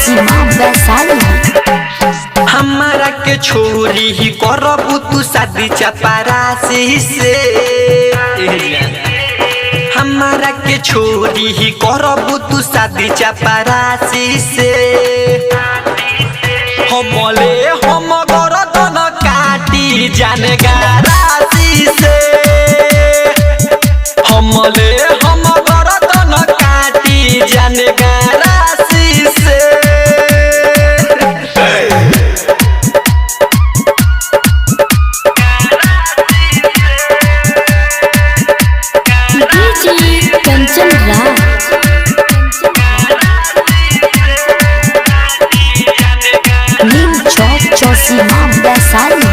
चौसीमा वैशाली। हमारा के छोरी ही करबू तू शादी चपरासी से। हमारा के छोरी ही करबू तू शादी चपरासी से। हमले हम गरदन काटी जाने गारासी से। हमले हम गरदन काटी जाने गारासी से। कंचन राज नीम चौक चौसीमा वैशाली।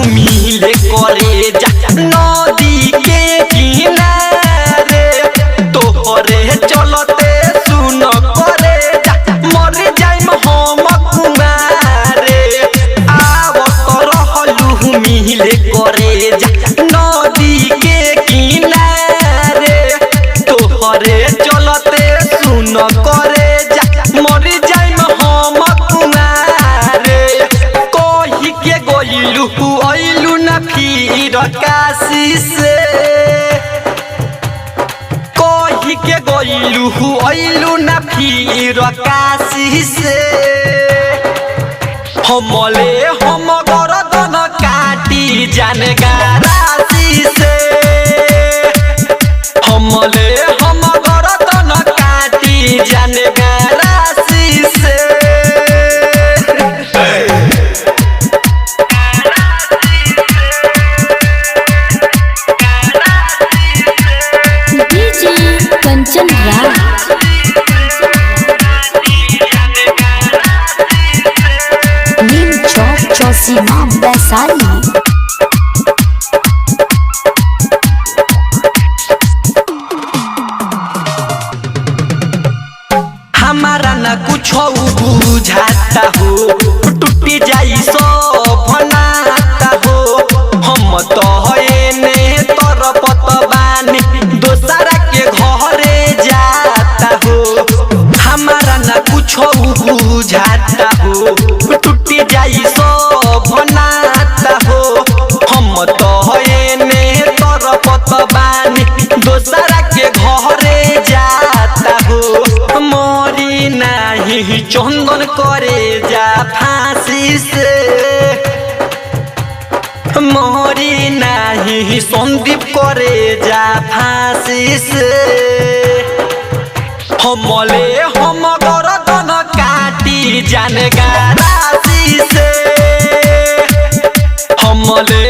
मिले करे जा नदी के किनारे तोहरे चलते सुन करे जा मर जाइम हम कुमारे। आवत रहलू मिले करे जा नदी के किनारे तोहरे चलते सुन करे जा मर जाइम हम कुमारे। कही के गइलू अइलू न फिर काशी से। कही के गइलू अइलू न फिर काशी से। हमले हम गरदन काटी जाने गारासी से। हमले हम गरदन काटी जाने गारासी से। कंचन राज नीम चौक चौसीमा वैशाली। हमारा न कुछ बुझाता हो टूटी जाई सब बनाता हो। हम तो ने तरपत बानी दोसरा के घरे जाता हो। हमारा न कुछ बुझाता हो टूटी जाई सब बनाता हो। हम तो ने तरपत बानी दोसरा के घरे जाता हो। मोरी नाही चंदन करे जा फांसी से। मोरी नाही संदीप करे जा फांसी से। हमले हम गरदन काटी जाने गारासी से। हमले